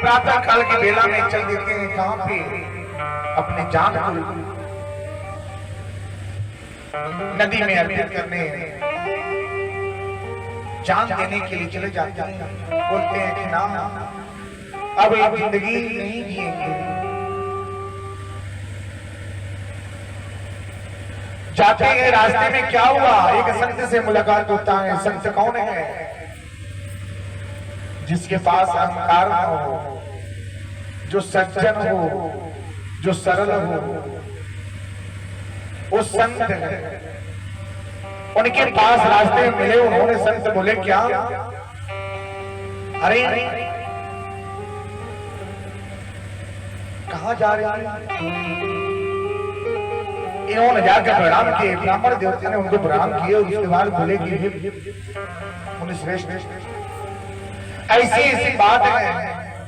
प्रातः काल की बेला में चल देते हैं कहां पे, अपने जान को नदी में अर्पित करने, जान देने के लिए चले जाते हैं। बोलते हैं कि ना अब एक जिंदगी नहीं जिएंगे। जाते हैं, रास्ते में क्या हुआ, एक संत से मुलाकात होता है। संत कौन है? जिसके पास अहंकार न हो, जो सज्जन हो, जो सरल हो, वो संत है। उनके पास रास्ते में मिले, उन्होंने संत बोले क्या? अरे कहां जा रहे हैं? इन्होंने जाकर प्रणाम किए, ब्राह्मण देवता ने उनको प्रणाम किए। उसके बाद बोले कि मुनि श्रेष्ठ, ऐसी ऐसी बात है,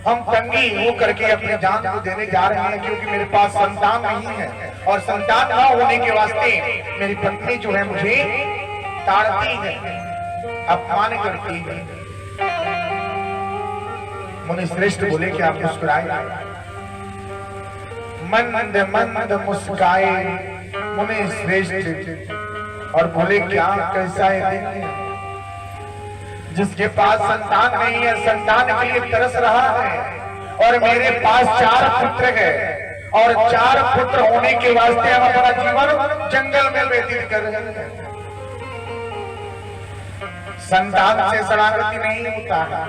हम तंगी हो करके अपने जान को देने जा रहे हैं, क्योंकि मेरे पास संतान नहीं है, और संतान न होने के वास्ते मेरी पत्नी जो है मुझे ताड़ती है, अपमान करती है। मुनि श्रेष्ठ बोले कि आप मुस्कुराए। मंद मंद मुस्काए मुनि श्रेष्ठ और बोले क्या, कैसा है? जिसके पास संतान नहीं है, संतान के लिए तरस रहा है, और मेरे पास 4 पुत्र है, और 4 पुत्र होने के वास्ते हम अपना जीवन जंगल में व्यतीत कर रहे हैं। संतान से शरणागति नहीं होता है,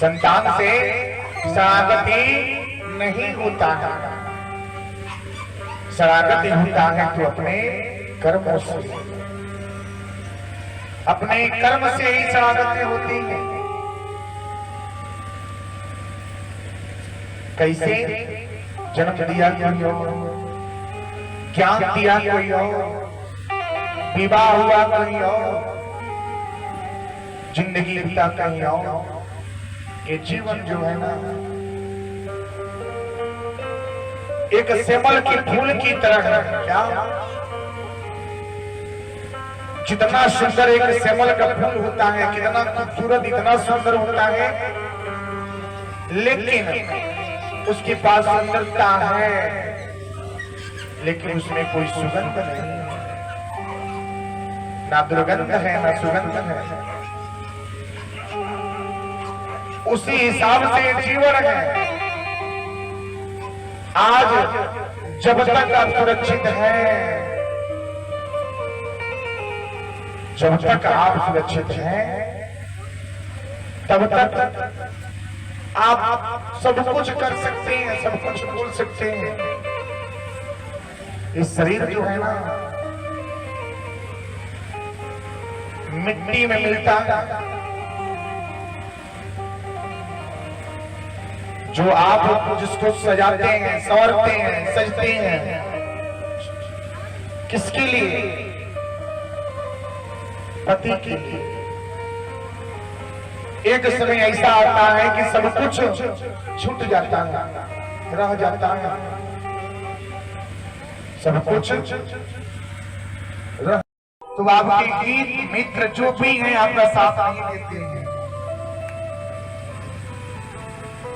संतान से शरणागति नहीं होता है। शरणागति होता है तो अपने कर्मों से, अपने कर्म से ही शरणागति होती है। कैसे? जन्म दिया कोई और, ज्ञान दिया कोई और, विवाह हुआ कहीं और, जिंदगी बीता कहीं और। ये जीवन जो है ना, एक सेमल के फूल की तरह है। क्या? जितना सुंदर एक सेमल का फूल होता है, कितना खूबसूरत, इतना सुंदर होता है, लेकिन उसके पास सुंदरता है, लेकिन उसमें कोई सुगंध नहीं है, ना दुर्गंध है ना सुगंध है। उसी हिसाब से जीवन है। आज जब तक आप सुरक्षित हैं, जब तक आप सुरक्षित हैं, तब तक आप सब कुछ कर सकते हैं, सब कुछ बोल सकते हैं। इस शरीर जो है ना, मिट्टी में मिलता है। जो आप जिसको सजाते हैं, संवारते हैं, सजते हैं, किसके लिए? पति के लिए। एक समय ऐसा आता है कि सब कुछ छूट जाता है, रह जाता है, सब कुछ रह। तो आपके गीत मित्र जो भी हैं आपका साथ नहीं देते हैं।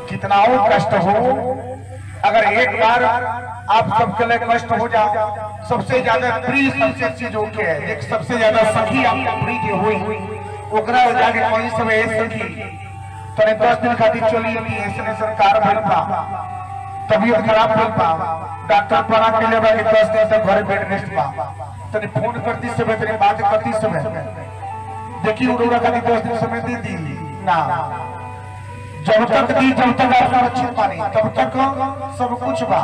कितना हो कष्ट हो, अगर एक बार आप सबके लिए कष्ट हो जाओ, सबसे ज्यादा प्रिय सबसे चीज होके है, एक सबसे ज्यादा सखी आपको प्रिय हुई, ओकरा जाके कोई समय सखी तने 10 दिन खातिर चली नहीं, ऐसे सरकार भर पा, तबीयत खराब भर पा, डॉक्टर परा के लिए बाकी 10 दिन तक घर बेड रेस्ट पा, तने फोन करती समय, तेरी बात करती समय, देखिए उड़ोरा खातिर 10 दिन समय दे दी ना। जब तक दी, जब तक आप सुरक्षित पानी, तब तक सब कुछ बा,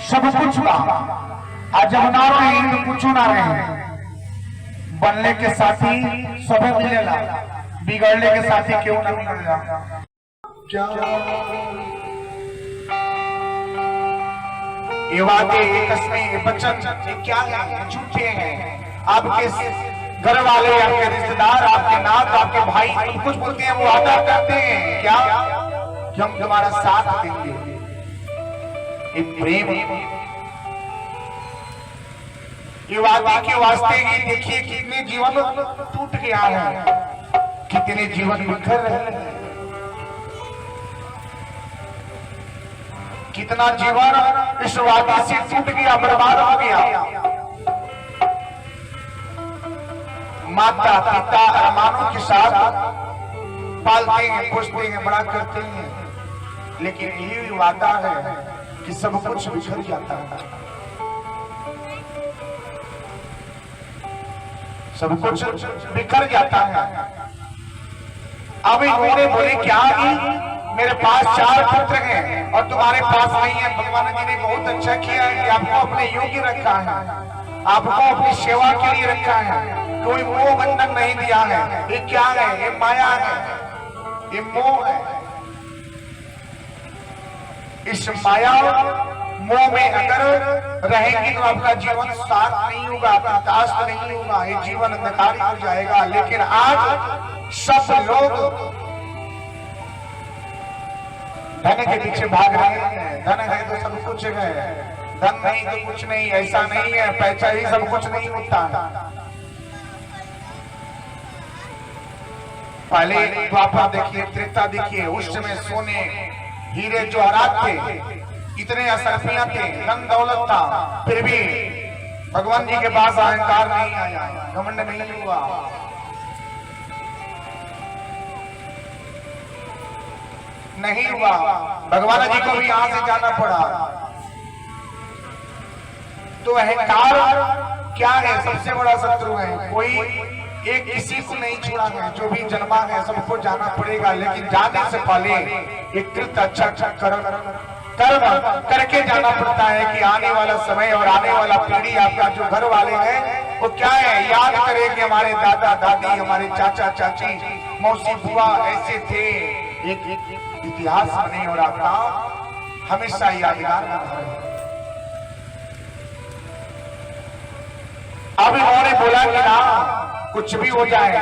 सब कुछ बा। आज जब ना रहे तो कुछ ना रहे। बनने के साथी सब मिलेला, बिगड़ने के साथी क्यों ना मिलेला। क्या ये बातें, ये कस्में, ये वचन क्या है? झूठे हैं। आपके घर वाले, आपके रिश्तेदार, आपके नात, आपके भाई सब कुछ बोलते हैं, वो वादा करते हैं क्या? कि हम तुम्हारा साथ देंगे। ये प्रेम ये वादी के वास्ते ही देखिए कितने जीवन टूट गया है, कितने जीवन बिखर रहे हैं, कितना जीवन इस वादी से टूट गया, बर्बाद हो गया। माता पिता अरमानों के साथ पालते हैं, पोसते हैं, बड़ा करते हैं, लेकिन यही वादा है कि सब कुछ बिखर जाता है, सब कुछ बिखर जाता है। अब इन्होंने बोले क्या मेरे पास 4 पुत्र हैं और तुम्हारे पास नहीं है। भगवान जी ने बहुत अच्छा किया है कि आपको अपने योग्य रखा है, आपको अपनी सेवा के लिए रखा है, कोई मोह बंधन नहीं दिया है। ये क्या है? ये माया है, ये मोह है। इस माया मोह में अगर रहेंगे तो आपका जीवन सार्थ नहीं होगा, आपका दास्त नहीं होगा, ये जीवन अंधकार हो जाएगा। लेकिन आज सब लोग धन के पीछे भाग रहे हैं। धन है तो सब कुछ है, धन नहीं तो कुछ नहीं। ऐसा नहीं है, पैसा ही सब कुछ नहीं होता है। पहले द्वापर देखिए, त्रेता देखिए, उस समय सोने हीरे जवाहरात थे, इतने असरफियां थे, धन दौलत था, फिर भी भगवान जी के पास अहंकार नहीं आया, घमंड नहीं हुआ। नहीं हुआ, भगवान जी को भी यहां से जाना पड़ा। तो अहंकार क्या है? सबसे बड़ा शत्रु है। कोई एक किसी को नहीं छोड़ा है, जो भी जन्मा है सबको जाना पड़ेगा। लेकिन जाने से पहले एक कृत अच्छा कर्म करके जाना पड़ता है कि आने वाला समय और आने वाला पीढ़ी, आपका जो घर वाले हैं वो क्या है, याद करे कि हमारे दादा दादी, हमारे चाचा चाची, मौसी बुआ ऐसे थे। एक इतिहास बने और आपका हमेशा यादगार रहे। अब इन्होंने बोला कि ना कुछ भी हो जाए,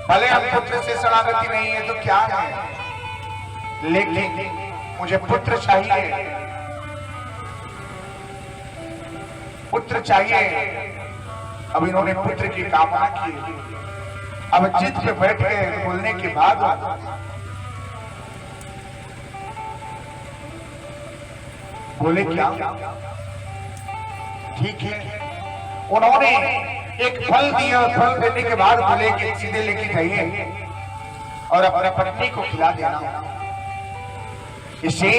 भले हम पुत्र से शरणागति नहीं है तो क्या है, लेकिन मुझे पुत्र चाहिए, पुत्र चाहिए। अब इन्होंने पुत्र की कामना की। अब जिद पे बैठ गए बोलने के बाद बोले क्या? ठीक है। उन्होंने एक फल दिया, फल देने के बाद बोले कि सीधे लेके जाइए और अपने पत्नी को खिला देना, इससे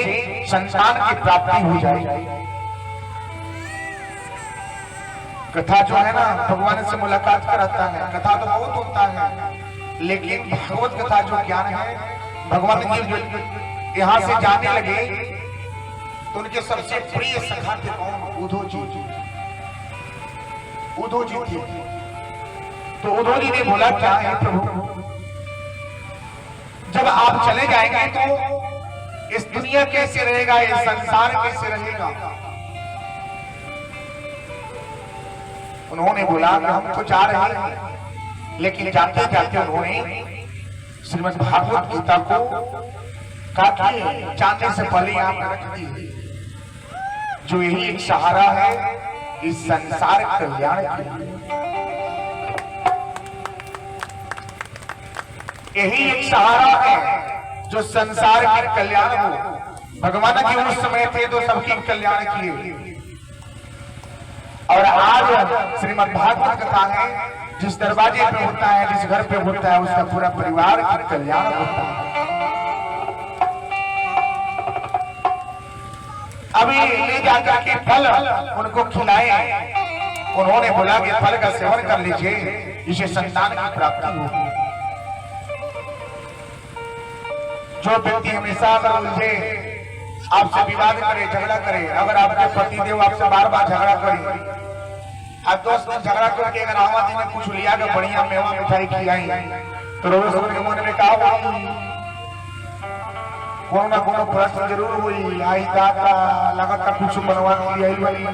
संतान की प्राप्ति हो जाएगी। कथा जो है ना, भगवान से मुलाकात कराता है। कथा तो बहुत होता है, लेकिन भगवत कथा जो ज्ञान है, भगवान जी यहाँ से जाने लगे तो उनके सबसे प्रिय सखा थे कौन? उद्धव जी। उद्धव जी थे। तो उद्धव जी ने बोला क्या है प्रभु, जब आप चले जाएंगे तो इस दुनिया कैसे रहेगा, इस संसार कैसे रहेगा? उन्होंने बोला कि हम तो जा रहे हैं, लेकिन जाते जाते उन्होंने श्रीमद् भागवत गीता को कहा कि जाने से पहले आप रख दी, जो यही एक सहारा है इस संसार कल्याण के लिए। यही एक सहारा है जो संसार के कल्याण हो। भगवान जी उस समय थे तो सबकी कल्याण किए, और आज श्रीमद् भागवत कथा है, जिस दरवाजे पे होता है, जिस घर पे होता है, उसका पूरा परिवार का कल्याण होता है। अभी ले जाकर के फल उनको खिलाए। उन्होंने बोला कि फल का सेवन कर लीजिए, इसे संतान की प्राप्ति होगी। जो व्यक्ति हमेशा अगर उलझे, आपसे विवाद करे, झगड़ा करे, अगर आपके पति देव आपसे बार बार झगड़ा करे, आप दोस्त ने झगड़ा करके अगर आवादी में कुछ लिया तो बढ़िया मेवा मिठाई खिलाई, तो रोज के मन में कहा कोनो ना कोनो प्रश्न जरूर हुई, आई दादा लगातार कुछ बनवा दिया वाली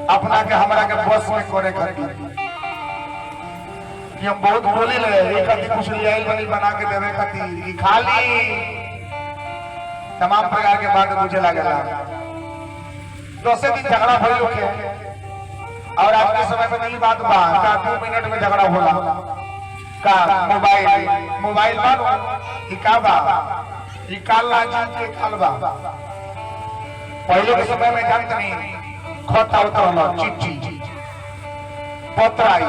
अपना के हमारा के बस में करे खातिर कि हम बहुत बोले ले, एक आदमी कुछ लिया बनी बना के देवे खातिर खाली तमाम प्रकार के बात मुझे लगेगा। दूसरे दिन झगड़ा भइल होके और आज के समय में नहीं बात बा का 2 मिनट में झगड़ा होला का मोबाइल बानो ई का बा ई काल लाजी के काल बा। पहले के समय में जानते नहीं खत आवत रहला चिट्ठी पत्र आई।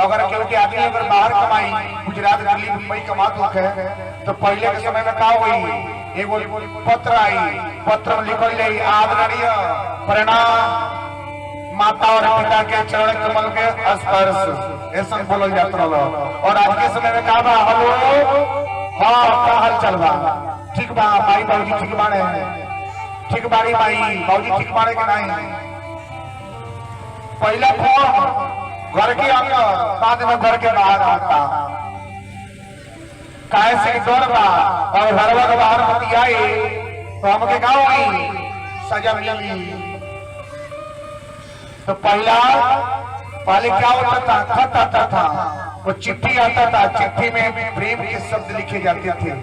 अगर केहू के आदमी अगर बाहर कमाई गुजरात दिल्ली मुंबई कमात होखे तो पहले के समय में का होई एगो पत्र आई। पत्र में लिखल जाई आदरणीय प्रणाम माता और पिता के चरण कमल के स्पर्श ऐसा बोलल जात रहलो। और आज के समय में का बा हेलो हां का हाल चल बा ठीक बा भाई बाबूजी ठीक बाड़े ठीक बाड़ी भाई बाबूजी ठीक बाड़े के नहीं। पहला फोन घर के अंदर बाद में घर के बाहर आता काहे से डर बा और घरवा के बाहर मत आई तो हमके का होई सजा मिली। तो पहले क्या होता था खत था वो चिट्ठी आता था। चिट्ठी में प्रेम के शब्द लिखे जाते थे।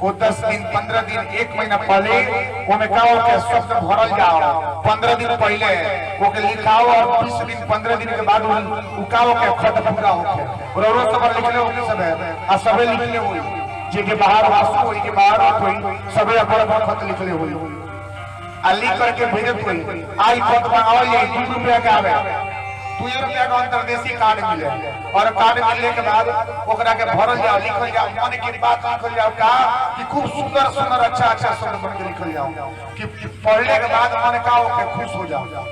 वो 10 दिन 15 दिन 1 महीना पहले वो में का हो के शब्द भरल जाओ 15 दिन पहले वो के लिखाओ और 20 दिन 15 दिन के बाद वो का हो के खत पूरा हो के और रोज सब लिखले हो के सब है आ सबे लिखले होई जे के बाहर वासु होई के बाहर कोई सबे अपन खत लिखले होई अली करके भेजत कोई आई खत मंगाओ ये 2 रुपया के आवे 2 रुपया का अंतरदेशी कार्ड मिले और कार्ड मिलने के बाद ओकरा के भरल जाओ लिखल जाओ मन की बात लिखल जाओ का कि खूब सुंदर सुंदर अच्छा अच्छा शब्द बन के लिखल जाओ कि पढ़ने के बाद मन का हो के खुश हो जाओ।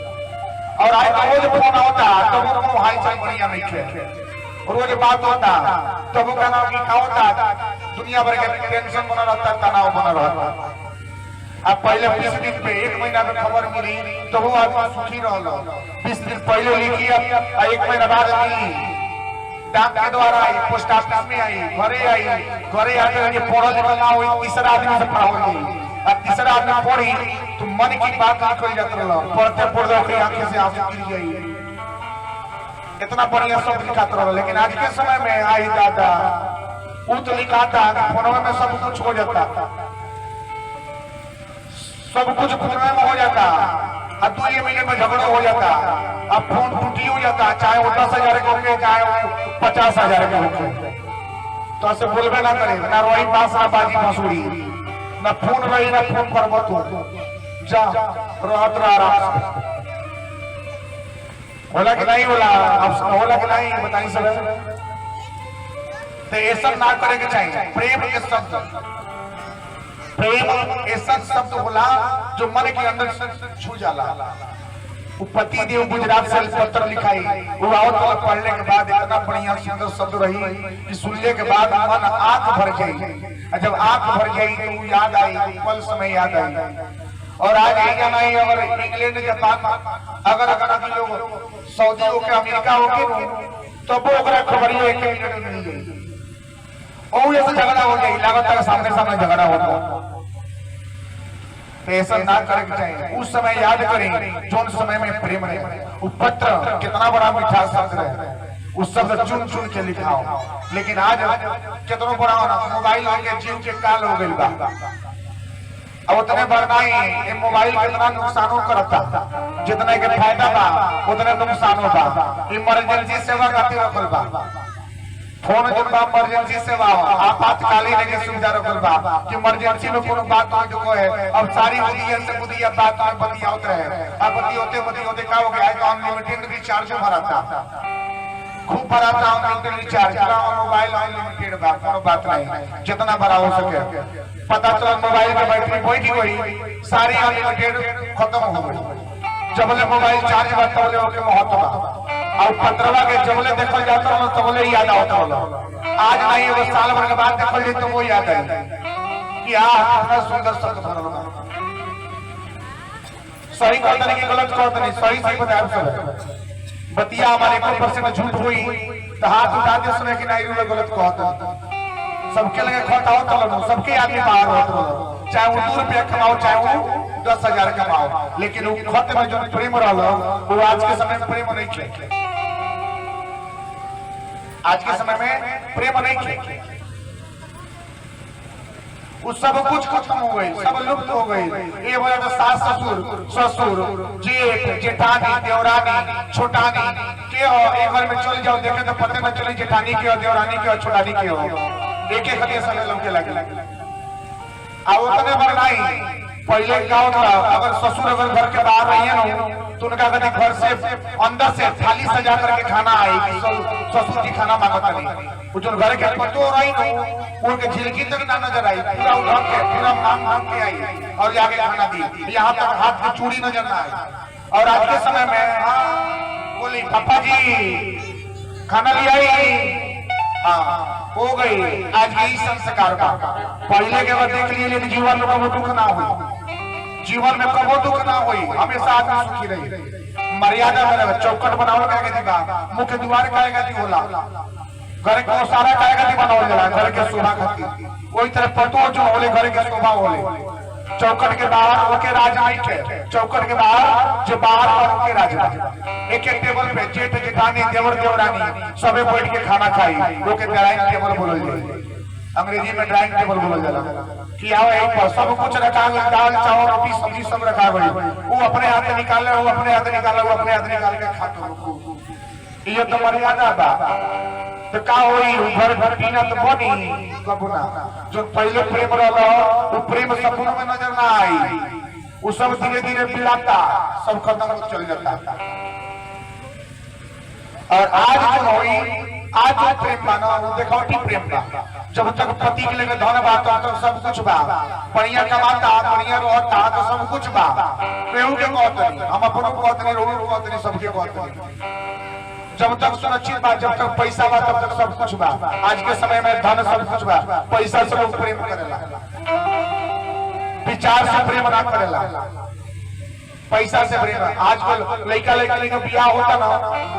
और आज रोज फोन होता तब वो हाई चाल बढ़िया नहीं थे रोज बात होता तब का नाम की का होता दुनिया भर के टेंशन बना रहता तनाव बना रहता। अब पहले 20 दिन पे 1 महीना में खबर मिली तो वो आदमी सुखी रहलो। 20 दिन पहले लिखी अब 1 महीना बाद मिली डाक के द्वारा आई पोस्ट ऑफिस में आई घरे आके ये पढ़ल लिखल ना होई तीसरा आदमी से पढ़ाओ और तीसरा आदमी पढ़ी तो मन की बात लिखल जात रहलो पढ़ते पढ़ते ओकरी आंखें से आंसू गिर जाई इतना बढ़िया शब्द लिखात रहलो। लेकिन आज के समय में आई दादा वो तो लिखाता फोन में सब कुछ हो जाता सब कुछ फोन में हो जाता अब 2 मिनट में झगड़ा हो जाता अब फोन टूटी हो जाता चाहे वो 10,000 के होके चाहे वो 50,000 के होके तो ऐसे बोलबे ना करे ना रोई पास ना बाजी मसूरी ना फोन रही ना फोन पर मत हो जा रहत आराम से बोला कि नहीं बोला अब बोला कि नहीं बताइए सब तो ऐसा ना करे के चाहिए। प्रेम के शब्द प्रेम ऐसा शब्द बोला जो मन के अंदर छू जाला। वो पति देव गुजरात से पत्र लिखाई वो आवत पढ़ने के बाद इतना बढ़िया सुंदर शब्द रही कि सुनने के बाद मन आंख भर गई। जब आंख भर गई तो याद आई पल समय याद आई। और आज ये नहीं अगर इंग्लैंड जापान अगर लोग सऊदी होके अमेरिका होके तो वो खबर 1 मिनट में मिल गई और ऐसा झगड़ा हो जाए लगातार सामने सामने झगड़ा होता। तो ऐसा ना करके चाहिए। उस समय याद करें जो समय में प्रेम है वो पत्र कितना बड़ा मीठा शब्द है उस शब्द चुन चुन के लिखाओ। लेकिन आज कितना बड़ा मोबाइल के जीव के काल हो गई बा अब उतने बढ़ना ही मोबाइल कितना नुकसानों करता जितना के फायदा बा उतने नुकसानों बा। इमरजेंसी सेवा खातिर रखल बा फोन जब इमरजेंसी सेवा आपातकालीन के सुविधा रखल बा कि इमरजेंसी में कोनो बात हो जो है अब सारी बुदिया से बुदिया बात में बतियावत रहे अब बतियोते का हो गया है तो अनलिमिटेड रिचार्ज भराता खूब भराता अनलिमिटेड रिचार्ज मोबाइल अनलिमिटेड बा कोनो बात नहीं जितना भरा हो सके पता चला मोबाइल की बैटरी बैठ गई सारी अनलिमिटेड खत्म हो गई। जबले मोबाइल चार्ज बा तबले ओके महत्व बा और पत्रवा के जबले देखल जाता हो तबले याद आवत हो। आज नहीं वो साल भर के बाद देखल जाए तो वो याद आई कि कितना सुंदर शब्द भरल बा। सही कहत नहीं कि गलत कहत नहीं सही सही बताया सब बतिया हमारे 1% झूठ हुई तो हाथ उठा के सुने कि नहीं वो गलत कहत सबके लगे खत आवत हो सबके आदमी बाहर होत हो चाहे वो 2 रुपया कमाओ चाहे वो 10,000 कमाओ लेकिन वो खत में जो प्रेम रहलो वो आज के समय में प्रेम नहीं खे आज के समय में प्रेम नहीं खे वो सब कुछ खत्म हो गई, सब लुप्त हो गई। ये बोला तो सास ससुर ससुर जेठ जेठानी देवरानी छोटानी के हो, एक घर में चल जाओ देखे तो पते न चले जेठानी के हो देवरानी के हो छोटानी के हो, एक एक हथिया समय लौके लगे। अब उतने बार नहीं, पहले गाँव था अगर ससुर अगर घर के बाहर रही है ना तो उनका कभी घर से अंदर से थाली सजा करके खाना आएगी, ससुर जी खाना मांगता नहीं, वो जो घर के पतो रही ना उनके झिलकी तक ना नजर आई, पूरा उठा के पूरा मांग मांग के आई और जाके खाना दी, यहाँ तक हाथ की चूड़ी नजर ना आई। और आज के समय में हाँ बोली पापा जी खाना ले आई, हाँ हो गई। आज यही संस्कार का पहले के बाद देख लिए जीवन में कबो दुख ना हुई, जीवन में कबो दुख ना हुई, हमेशा आदमी सुखी रही। मर्यादा में चौकट बनावल करेगा दीवा, मुख्य द्वार करेगा दी होला, घर को सारा करेगा दी बनावल जला, घर के शोभा खातिर वही तरह पतो जो होले घर के शोभा होले। चौकट के बाहर ओके राज नहीं थे, चौकट के बाहर जो बाहर और ओके राज। एक एक टेबल पे जेठ जेठानी देवर देवरानी सबे बैठ के खाना खाई, ओके ड्राइंग टेबल बोलल जाए, अंग्रेजी में ड्राइंग टेबल बोलल जाला कि आओ यहीं पर सब कुछ रखा गया, दाल चावल रोटी सब्जी सब रखा गई, वो अपने हाथ निकाले, वो अपने हाथ निकाले, वो अपने हाथ निकाल के खाते। ये तो मर्यादा बा। तो का होई घर घर पीना तो बनी कबुना, जो पहले प्रेम रहा वो प्रेम सपनों में नजर ना आई, वो सब धीरे धीरे मिलाता सब खत्म चल जाता। और आज जो होई आज जो प्रेम मानो वो देखौटी प्रेम बा, जब तक पति के लिए धन बा तो सब कुछ बा, बढ़िया कमाता बढ़िया रहता तो सब कुछ बा। केहू के कहतनी हम अपनों को कहतनी, रोहू को कहतनी, सबके कहतनी। जब तक सुरक्षित बा, जब तक पैसा बा तब तक सब कुछ बा। आज के समय में धन सब कुछ बा, पैसा से लोग प्रेम करेला, विचार से प्रेम ना करेला, पैसा से प्रेम। आजकल लड़का लड़की का ब्याह होता ना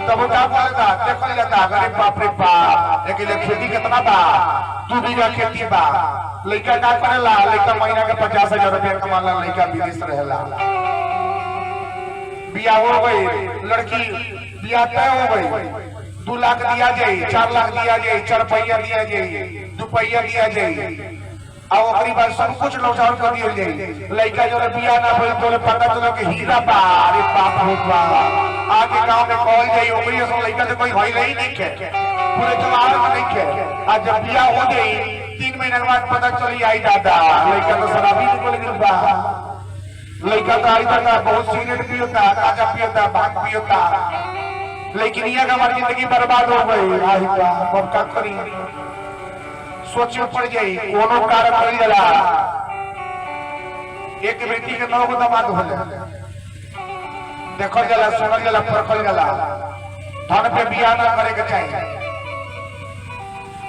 तब क्या बोलेगा देखल जाता, अरे बाप रे बाप एक खेती कितना बा, 2 बीघा खेती बा। लड़का क्या करेला, लड़का महीना के 50,000 रुपया कमाला, लड़का विदेश रहेला। ब्याह हो गई, लड़की ब्याह तय हो गई, 2 लाख दिया जाए, 4 लाख दिया जाए, 4 पैया दिया जाए, 2 पैया दिया जाए, और ओकरी बाद सब कुछ लौटार कर दिया जाए। लड़का जो बिया ना भइल तो पता चलो कि हीरा बा, अरे बाप रे बाप आगे गांव में कहल जाई ओकरी से लड़का से कोई भइल ही नहीं के, पूरे जवान में नहीं के। आज जब बिया हो गई 3 महीना बाद पता चली आई दादा लड़का तो शराबी निकल गइल बा, लड़का तो आई दादा बहुत सिगरेट पियोता, गांजा पियोता, भांग पियोता। लेकिन ये हमारी जिंदगी बर्बाद हो गई। आई बाप अब क्या करी, सोच में पड़ जाई कोनो कारण कर जाला। एक बेटी के 9 गो दामाद हो जाए, देखल जाला, सुनल जाला, परखल जाला। धन पे बियाह ना करे के चाहिए।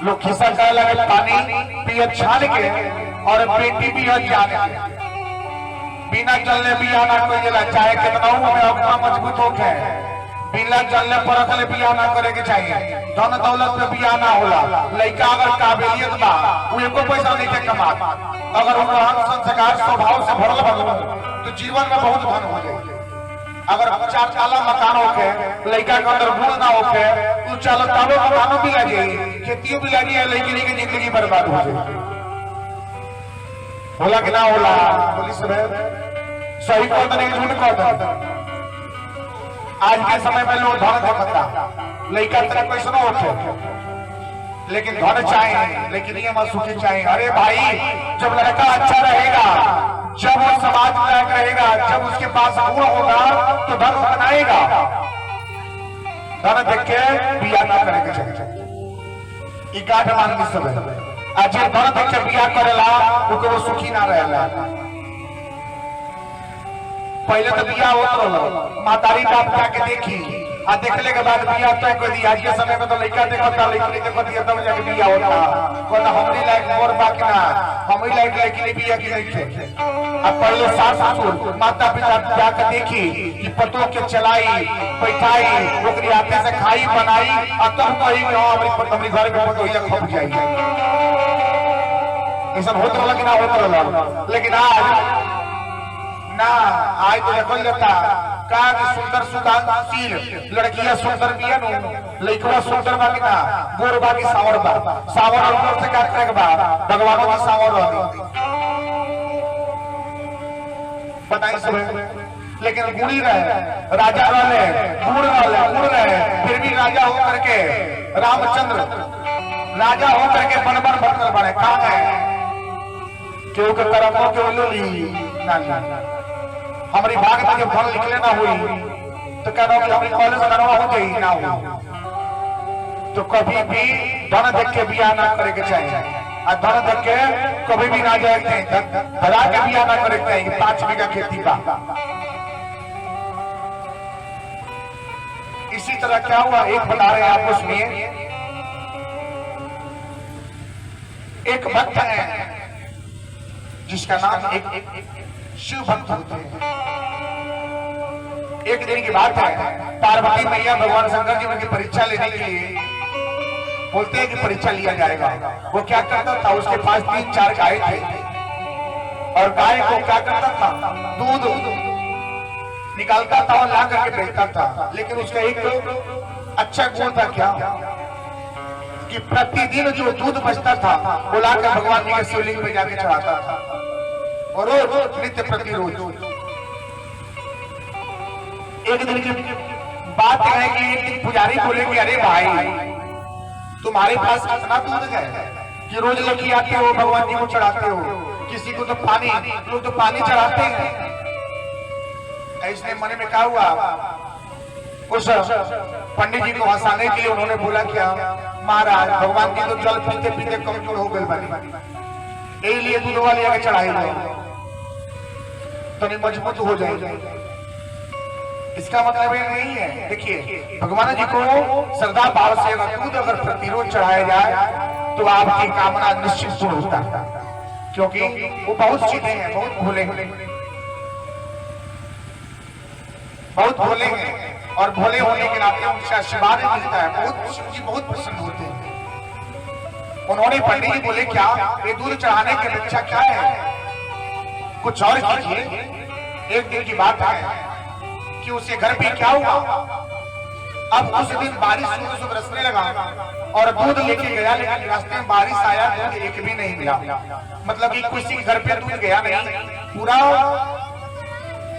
लोग खिस्सा करे लगे पानी पिए छान के और बेटी पिए जान के, बिना जलने बियाह ना कोई जाला, चाहे कितना में अपना मजबूत होके बिना जलने परखले बियाह ना करे के चाहिए। धन दौलत पे बियाह ना होला। लड़का अगर काबिलियत बा वो एको पैसा नहीं के कमा, अगर वो रहन संस्कार स्वभाव से भरल बा तो जीवन में बहुत धन हो जाए। अगर 4 ताला मकान होके लड़का के अंदर गुण ना होके तो 4 तालों मकानों भी लगे, खेतियों भी लगी है, लेकिन की जिंदगी बर्बाद हो जाए। होला कि ना होला? पुलिस में सही कहता नहीं, झूठ कहता। आज के समय में लोग धन देखता, लड़का तरह कैसे ना होते, लेकिन धन चाहे, लेकिन ये मत सुखी चाहे। अरे भाई जब लड़का अच्छा रहेगा, जब वो समाज में रहेगा, जब उसके पास गुण होगा तो धन बनाएगा। धन देख के बिया ना करेगा चाहिए, गाठ मान ली सब। आज धन देख के बिया करेला वो सुखी ना रहेला। पहले तो बिया होता रहा, मातारी बाप जाके देखी आ देखले के बाद बिया तय कर दी। आज के समय में तो लड़का देखता, लड़की देखती है तब जाके बिया होता। कहता हमरी लायक मोर बाकी ना, हमरी लायक लेकिन बिया की नहीं थे। अब पहले सास ससुर माता पिता जाके देखी कि पतों के चलाई बैठाई, ओकरी हाथे से खाई बनाई, और तब कही हमारी घर में पतो हिया खप जाई। ऐसा होत रहा कि ना होत रहा? लेकिन आज ना, आज तो देखल जाता का सुंदर सुशील लड़कियां सुंदर बिया नु, लड़कवा सुंदर बाकी ना, गोर बाकी सावर बा। सावर और से का करे बा भगवानों की सावर रहती। बताइए सब, लेकिन गुड़ी रहे, राजा वाले गुड़ रहे, फिर भी राजा होकर के रामचंद्र राजा होकर के बन बन बने कहा है क्यों के कर्मों के ली हमारी भाग में जब फल निकले ना हुई तो कह रहा कि हमारी कॉलेज करवा हो गई ना हो, तो कभी भी धन देख के बिया ना करे के चाहिए, और धन देख के कभी भी ना जाए धरा के बिया ना करे के चाहिए। 5 बीघा खेती का। इसी तरह क्या हुआ, एक बता रहे हैं आपको, सुनिए। एक भक्त है जिसका नाम एक शिव भक्त होते हैं। एक दिन की बात है, पार्वती मैया भगवान शंकर जी उनकी परीक्षा लेने के लिए बोलते हैं कि परीक्षा लिया जाएगा। वो क्या करता था, उसके पास 3-4 गाय थे, और गाय को क्या करता था, दूध निकालता था और ला करके बेचता था। लेकिन उसका एक अच्छा गुण था क्या, कि प्रतिदिन जो दूध बचता था वो लाकर भगवान जी के शिवलिंग में जाके चढ़ाता था, और रोज नित्य प्रतिरोज। एक दिन की बात है कि एक दिन पुजारी बोले कि अरे भाई तुम्हारे पास इतना दूध है कि रोज लेके आते हो, भगवान जी को चढ़ाते हो, किसी को तो पानी, लोग तो पानी चढ़ाते हैं। इसने मन में क्या हुआ, उस पंडित जी को हंसाने के लिए उन्होंने बोला क्या, महाराज भगवान जी तो जल पीते पीते कमजोर हो गए बनी, यही लिए दूध वाले आगे चढ़ाई तो नहीं मजबूत हो जाएगा। इसका मतलब ये नहीं है, देखिए भगवान जी को श्रद्धा भाव से दूध अगर प्रतिरोध चढ़ाया जाए तो आपकी कामना निश्चित पूर्ण होता है, क्योंकि वो बहुत सीधे हैं, बहुत भोले हैं, बहुत भोले हैं, और भोले होने के नाते उनसे आशीर्वाद मिलता है। बहुत शिव जी बहुत प्रसन्न होते हैं। उन्होंने पंडित जी बोले क्या ये दूध चढ़ाने की अपेक्षा क्या है, कुछ और कीजिए। एक दिन की बात है कि उसके घर पे क्या हुआ, अब उस दिन बारिश से बरसने लगा और दूध लेके गया, लेकिन रास्ते में बारिश आया, दूध एक भी नहीं मिला। मतलब कि किसी के घर पे दूध गया नहीं, पूरा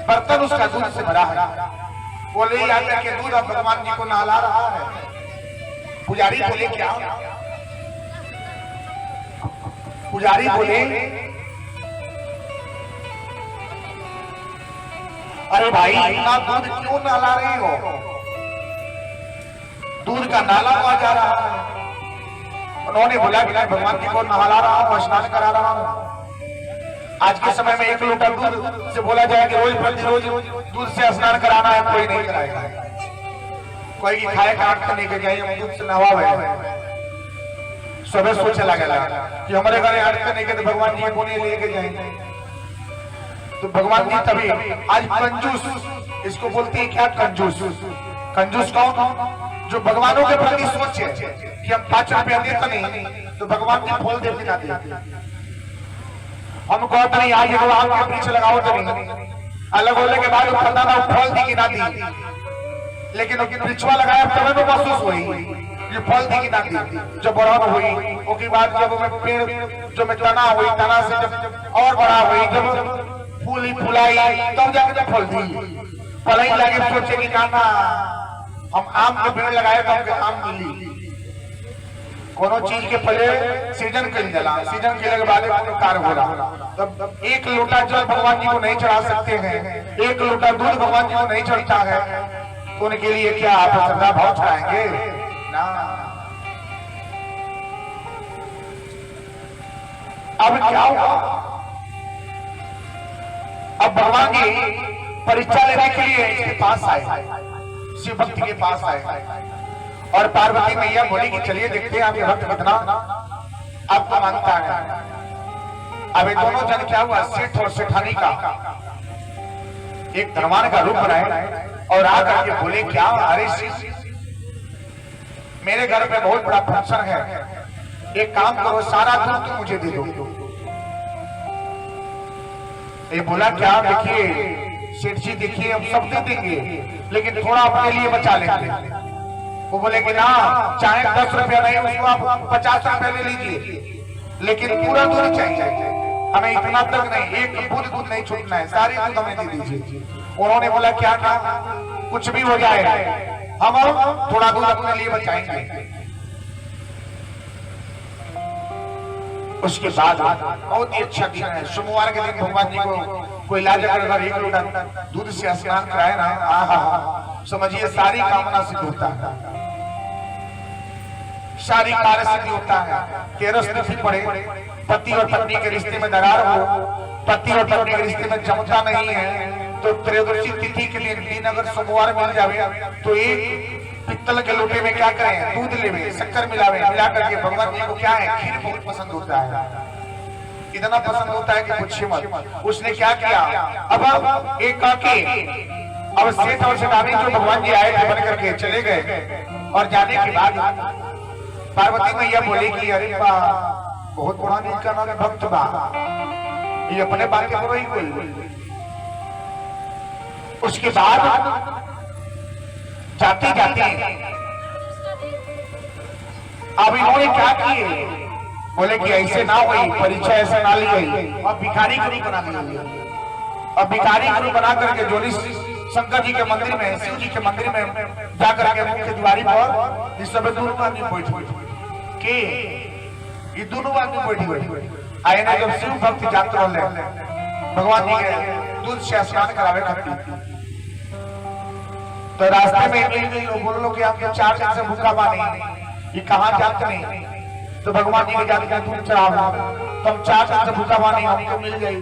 बर्तन उसका दूध से भरा है। वो ले जाकर के दूध अब भगवान जी को नहला रहा है। पुजारी बोले क्या, पुजारी बोले अरे भाई इतना दूध क्यों नहला रही हो, दूध का नाला हुआ जा रहा है। उन्होंने बोला कि भगवान जी को नहला रहा हूं, स्नान करा रहा हूं। आज के समय में 1 लोटा दूध से बोला जाए कि रोज प्रतिरोज दूध से स्नान कराना है, कोई नहीं कराएगा। कोई खाए का अर्थ नहीं कर जाए दूध से नहवा सुबह सोचे लगा कि हमारे घर अर्थ नहीं के भगवान जी को नहीं लेके जाएंगे। तो भगवान जी तभी आज कंजूस, इसको बोलते हैं क्या, कंजूस। कंजूस कौन, जो भगवानों के प्रति सोचे कि हम 5 रुपया देते नहीं तो भगवान जी फल दे बिना दे। हम कहते नहीं आज आम के वृक्ष लगाओ तो नहीं, अलग होने के बाद पता ना फल दी कि ना दी, लेकिन वृक्षवा लगाया तब तो महसूस हुई ये फल दी कि ना दी। जब बड़ा हुई उसके बाद जब पेड़ जो में तना हुई, तना से जब और बड़ा हुई, जब फूली फुलाई तब जाके फल दी। फल ही लगे सोचे कि काना हम आम के पेड़ लगाए तो हमके आम मिली। कोनो चीज के पहले सीजन कर जाला, सीजन के लगे बाद कोनो कार्य हो रहा। तब 1 लोटा जल भगवान जी को नहीं चढ़ा सकते हैं, 1 लोटा दूध भगवान जी को नहीं चढ़ता है, तो उनके लिए क्या आप श्रद्धा भाव चढ़ाएंगे ना। अब क्या हुआ, अब भगवान जी परीक्षा लेने के लिए इसके पास आए, शिव भक्त के पास आए, और पार्वती मैया बोली कि चलिए देखते हैं आपके भक्त कितना आपको मानता है। अब ये दोनों जन क्या हुआ, सेठ और सेठानी का एक धनवान का रूप बनाए और आकर के बोले क्या, अरे मेरे घर पे बहुत बड़ा फंक्शन है, एक काम करो सारा दूध तो मुझे दे दो। ये बोला क्या, देखिए सेठ जी देखिए हम सब दे देंगे लेकिन थोड़ा अपने लिए बचा लेंगे। वो बोले कि ना, चाहे 10 रुपया नहीं उसको आप 50 रुपया ले लीजिए, लेकिन पूरा दूध चाहिए। हमें इतना तक नहीं, एक बूंद दूध नहीं छूटना है, सारी दूध हमें दे दीजिए। उन्होंने बोला क्या क्या कुछ भी हो जाए, हम थोड़ा दूध अपने लिए बचाएंगे। उसके बाद बहुत ही अच्छा दिन है, सोमवार के दिन भगवान जी को कोई लाज अगर एक लोटा दूध से स्नान कराए ना, आहा समझिए सारी कामना सिद्ध होता है, सारी कार्य सिद्धि होता है। 13 तिथि पड़े, पति और पत्नी के रिश्ते में दरार हो, पति और पत्नी के रिश्ते में जमता नहीं है, तो त्रयोदशी तिथि के दिन अगर सोमवार मिल जावे तो एक पित्तल के लोटे में क्या करें, दूध लेवे, शक्कर मिलावे, मिला करके भगवान जी को क्या है, खीर बहुत पसंद होता है, इतना पसंद होता है कि पूछिए मत। उसने क्या किया, अब एक काके अब सेठ और सेठानी जो भगवान जी आए थे बन करके चले गए, और जाने के बाद पार्वती मैया बोले कि अरे बा बहुत पुरानी का नाम भक्त बा, ये अपने बात करो ही कोई। उसके बाद जाते जाते अब इन्होंने क्या किए, बोले कि ऐसे ना हुई, परीक्षा ऐसे ना ली गई, अब भिखारी गुरु बना दिया। अब भिखारी गुरु बना करके जोली शंकर जी के मंदिर में, शिव जी के मंदिर में जाकर के मुख्य द्वारी पर इस सब दोनों आदमी बैठ के ये दोनों आदमी बैठी आए ना, जब शिव भक्त जाते रहे भगवान जी के दूध से स्नान करावे खातिर, तो रास्ते में बोल लो कि आपके 4 दिन से भूखा पानी, ये कहाँ जाते नहीं, तो भगवान जी के जाते दूध चढ़ावा, तो हम 4 दिन से भूखा पानी हमको मिल गई,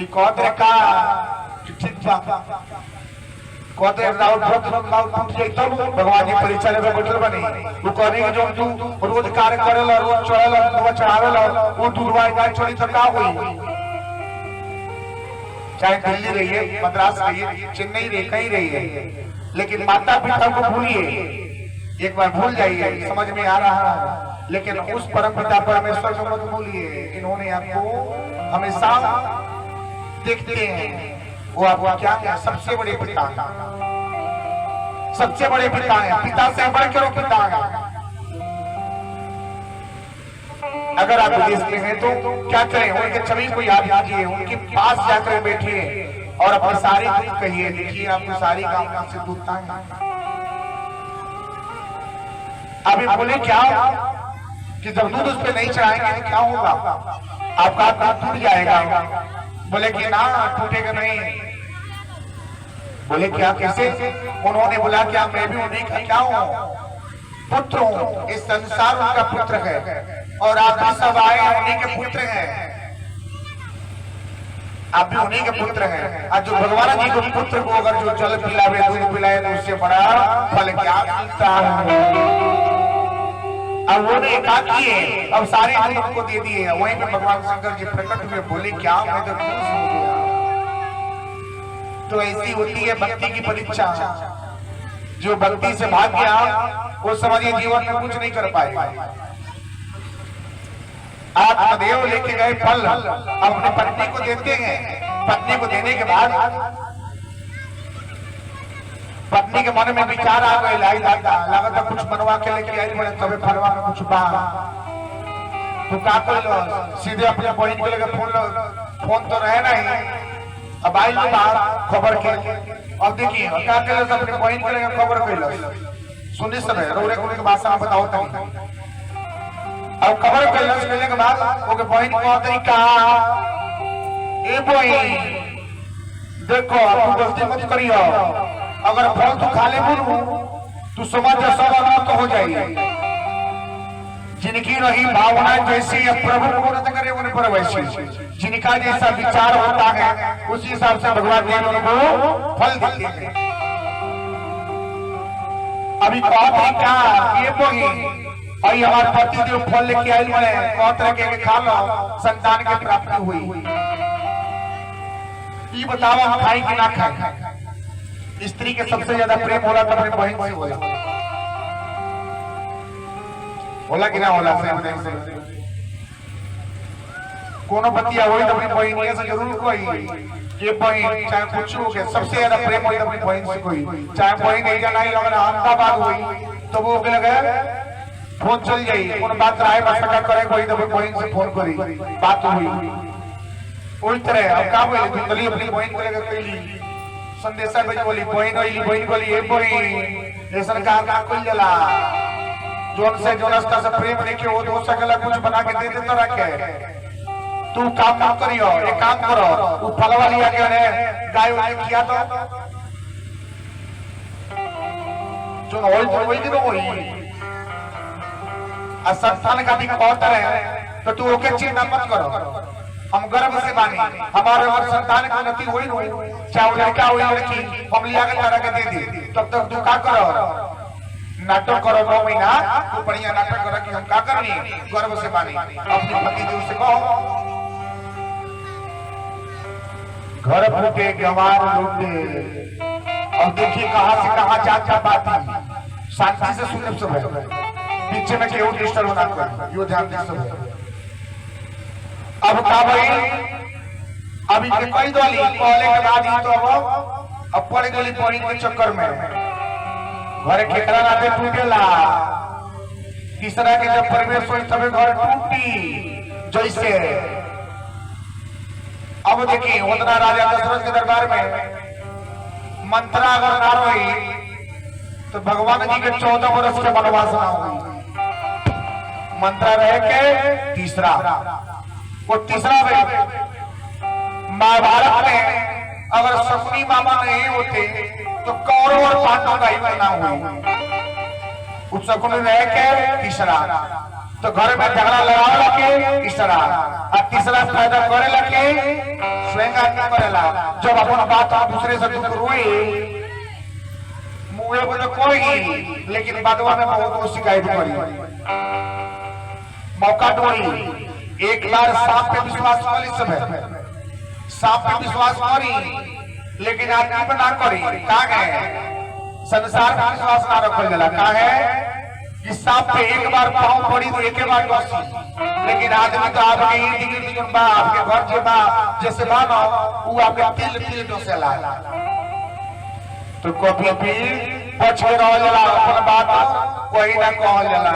कहते का ठीक था, कहते तब भगवान जी परीक्षा लेवे बैठल बनी, वो कहने कि जो तू रोज कार्य करेला, रोज चढ़ेला, दूधवा चढ़ावेला, वो दूधवा गाय चढ़ी तो का हुई, चाहे दिल्ली रही है, मद्रास रही है, चेन्नई रही, कहीं रही है, लेकिन माता पिता को भूलिए, एक बार भूल जाइए, समझ में आ रहा है, लेकिन उस परम पिता परमेश्वर को मत भूलिए, इन्होंने आपको हमेशा देखते हैं, वो आपको क्या है, सबसे बड़े पिता, सबसे बड़े पिता है, पिता से बढ़कर पिता है। अगर आप विदेश में हैं तो क्या करें, उनके छवि को याद कीजिए, उनके पास जाकर बैठिए और अपनी सारी दुख कहिए, देखिए आपको सारी कामना सिद्ध होता है। अभी बोले क्या कि जब दूध उस पर नहीं चढ़ाएंगे तो क्या होगा, आपका दूध टूट जाएगा। बोले कि ना टूटेगा नहीं। बोले क्या कैसे? उन्होंने बोला क्या मैं भी उन्हीं का क्या हूँ, पुत्र हूँ, इस संसार उनका पुत्र है और आप भी सब आए उन्हीं के पुत्र हैं, आप भी उन्हीं के पुत्र हैं। और जो भगवान जी को पुत्र को अगर जो जल पिलावे, दूध पिलाए तो उससे बड़ा फल क्या मिलता है। अब वो ने क्या किए, अब सारे दूध उनको दे दिए। वहीं पे भगवान शंकर जी प्रकट हुए, बोले क्या मैं तो खुश हो गया। तो ऐसी होती है भक्ति की परीक्षा। जो भक्ति से भाग गया वो समझिए जीवन में कुछ नहीं कर पाएगा। आत्मदेव लेके गए फल, अब अपने पत्नी को देते हैं। पत्नी को देने के बाद पत्नी के मन में विचार आ गए, लाई लागत कुछ बनवा के लेके आई बड़े तबे फलवा में कुछ बा। तो का कर सीधे अपने बहन के लेके फोन तो रहे नहीं, अब आई लो बाहर खबर के। अब देखिए क्या कर अपने बहन के लेके खबर कैल सुनी सब रोरे को भाषा में बताओ तनी। अब खबर कैलने के बाद ओके बहन को तरीका ए बहन देखो तू गलती मत करियो, अगर फल तू खा ले बोलू तू समझ सब अनाथ हो जाएगी। जिनकी रही भावना जैसी प्रभु पूर्ण करे उन पर वैसी, जिनका जैसा विचार होता है उसी हिसाब से भगवान जी उनको फल देते हैं। अभी कहते क्या ये बहन और हमारे पति जो फल लेके आई बड़े कहते के खा लो संतान की प्राप्ति हुई। ये बताओ हम खाई कि ना खाए? स्त्री के सबसे ज्यादा प्रेम होला तो अपने बहन से होला कि ना होला? से कोनो बतिया होई तो अपनी बहन से जरूर कोई ये बहन चाहे कुछ हो गया, सबसे ज्यादा प्रेम होई तो अपनी बहन से कोई। चाहे बहन नहीं जाना ही अगर अहमदाबाद हुई तो वो लगे फोन चल जाई कौन बात राय मसका करे कोई तो बहन से फोन करी बात हुई ओई तरह अब का बोले धुंधली अपनी बहन को लेकर कैली संदेशा भेज बोली बहन बोली ए बहन ऐसा का कोई जला जोन से जोनस्ता से प्रेम लेके वो दोस्त अगला कुछ बना के दे देता रखे तू काम ना करियो एक काम करो तू फलवा लिया के ने गाय वाले किया तो जो होल तो वही दिन होई संस्थान का भी कहता है तो तू ओके चिंता मत करो हम गर्व से बानी हमारे और संतान की उन्नति हुई नहीं चाहे वो लड़का हो या लड़की हम लिया के तरह के दे दी तब तक तू का करो नाटक करो 9 महीना तू बढ़िया नाटक करो कि हम का करनी गर्व से बानी अपनी पति देव से कहो घर फूटे गंवार लूटे अब देखिए कहां से कहां जा बात शांति से सुने सब पीछे में केहू डिस्टर्ब ना कर यो ध्यान दे सब अब का भाई अभी के कोई दोली पहले के बाद ही तो अब पड़ गई पॉइंट के चक्कर में घर केकरा नाते टूटेला तीसरा के जब प्रवेश हुई तब घर टूटी जैसे अब देखिए उतना राजा दशरथ के दरबार में मंत्रा अगर ना रही तो भगवान जी के 14 वर्ष के वनवास ना हुई मंत्रा रह के तीसरा वो तीसरा महाभारत में अगर शकुनी मामा नहीं होते तो कौरव और पांडव का ही ना हुई उस शकुनी रह के तीसरा तो घर में झगड़ा लगा लगे तीसरा और तीसरा फायदा करे लगे स्वयं आदमी करेला जब अपन बात दूसरे से दुख रोए मुंह को तो कोई लेकिन बादवा में बहुत शिकायत करी मौका ढूंढी एक बार सांप पे विश्वास वाली सब है सांप पे विश्वास करी लेकिन आदमी पे ना करी का है संसार में विश्वास ना रखल जाला का है कि सांप पे एक बार पांव पड़ी तो एक बार डसी लेकिन आदमी तो आपके ईद गिर्द बा आपके घर के बा जैसे मानो वो आपके तिल तिल डसेला तो कभी भी बच के रह जाला अपन बात कोई ना कहल जाला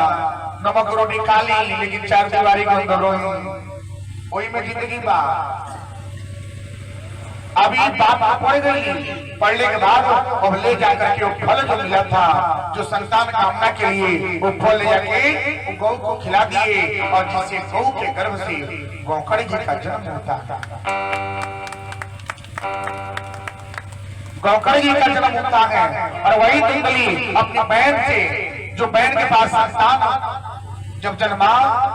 नमक रोटी काली लेकिन चार दीवारी के अंदर रोई वही में जिंदगी बा अभी बात पड़ गई पढ़ने के बाद अब ले जाकर के वो फल जो मिला था जो संतान कामना के लिए वो फल ले जाके वो गौ को खिला दिए और जिससे गौ के गर्भ से गौकड़ जी का जन्म होता है गौकड़ जी का जन्म होता है और वही धुंधली अपनी बहन से जो बहन के पास संतान जब जन्मा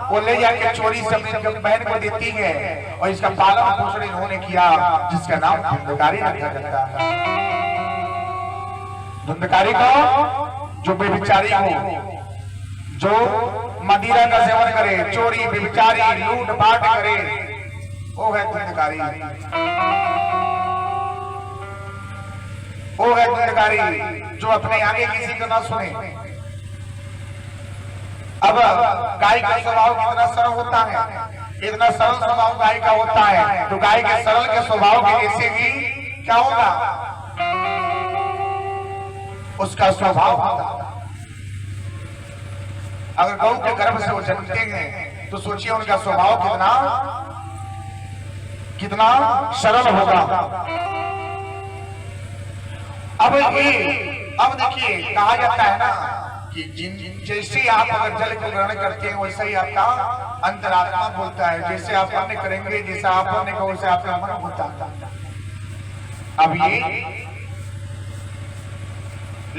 वो ले जाके चोरी से अपनी बहन को देती है और इसका पालन पोषण इन्होंने किया जिसका नाम धुंधकारी रखा जाता है धुंधकारी को जो बेविचारी हो जो मदिरा का सेवन करे चोरी बेविचारी लूट पाट करे वो है धुंधकारी वो है धुंधकारी जो अपने आगे किसी को ना सुने अब गाय का स्वभाव कितना सरल होता है इतना सरल स्वभाव गाय का होता है तो गाय के सरल के स्वभाव के जैसे ही क्या होगा उसका स्वभाव होगा अगर गौ के गर्भ से वो जन्मते हैं तो सोचिए उनका स्वभाव कितना कितना सरल होगा अब देखिए कहा जाता है ना कि जैसे आप अगर जल को ग्रहण करते हैं वैसा ही आपका अंतरात्मा बोलता है जैसे आप अन्य करेंगे जैसा आप अन्य को वैसे आपका मन होता है अब ये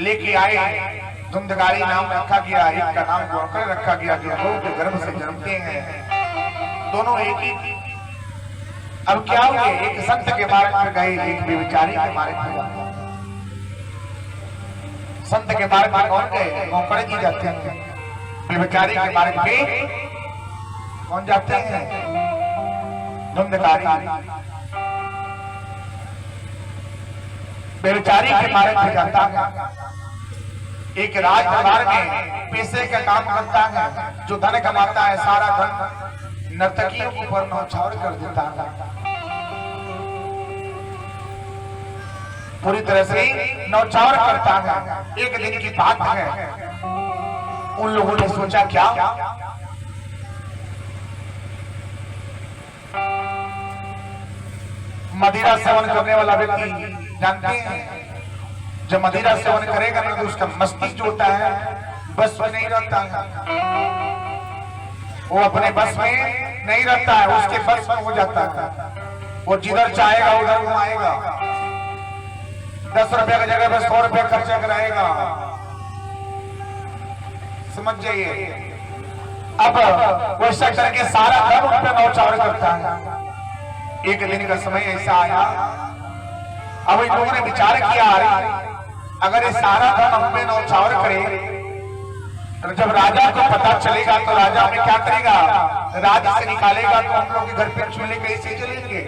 लेके आए धुंधकारी नाम रखा गया एक का नाम गौकड़ रखा गया जो गौ के गर्भ से जन्मते हैं दोनों एक ही अब क्या हुए एक संत के मार्ग में गए एक बेविचारी के मार्ग में गए संत के मार्ग में कौन गए गौकड़ जी जाते हैं बेविचारी के मार्ग पे कौन जाते हैं धुंधकारी बेविचारी के मार्ग पे जाता है एक राज दरबार में पैसे का काम करता है जो धन कमाता है सारा धन नर्तकियों के ऊपर नौछावर कर देता है पूरी तरह से नौछावर करता है एक दिन की बात है उन लोगों ने सोचा क्या, मदिरा सेवन करने वाला व्यक्ति जानते हैं, जब मदिरा सेवन करेगा ना तो उसका मस्तिष्क जो होता है बस में नहीं रहता है, वो अपने बस में नहीं रहता है, उसके बस में हो जाता है। वो जिधर चाहेगा उधर घुमाएगा, 10 रुपए की जगह पे 100 रुपए खर्चा कराएगा, समझ जाइए। अब वैसा करके सारा धन उन पर नौचार करता है। एक दिन का समय ऐसा आया, अब इन लोगों ने विचार किया, अगर ये सारा धन हम पे नौचार करे तो जब राजा को पता चलेगा तो राजा हमें क्या करेगा, राज्य से निकालेगा, तो हम लोग के घर पे चूल्हे कैसे जलेंगे।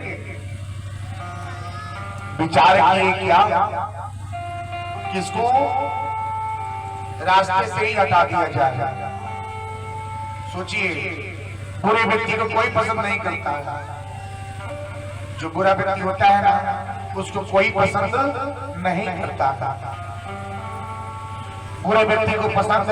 विचार किए क्या, किसको रास्ते से ही हटा दिया जाए। सोचिए, बुरे व्यक्ति को कोई पसंद नहीं करता है, जो बुरा व्यक्ति होता है ना उसको कोई पसंद नहीं करता। बुरे व्यक्ति को पसंद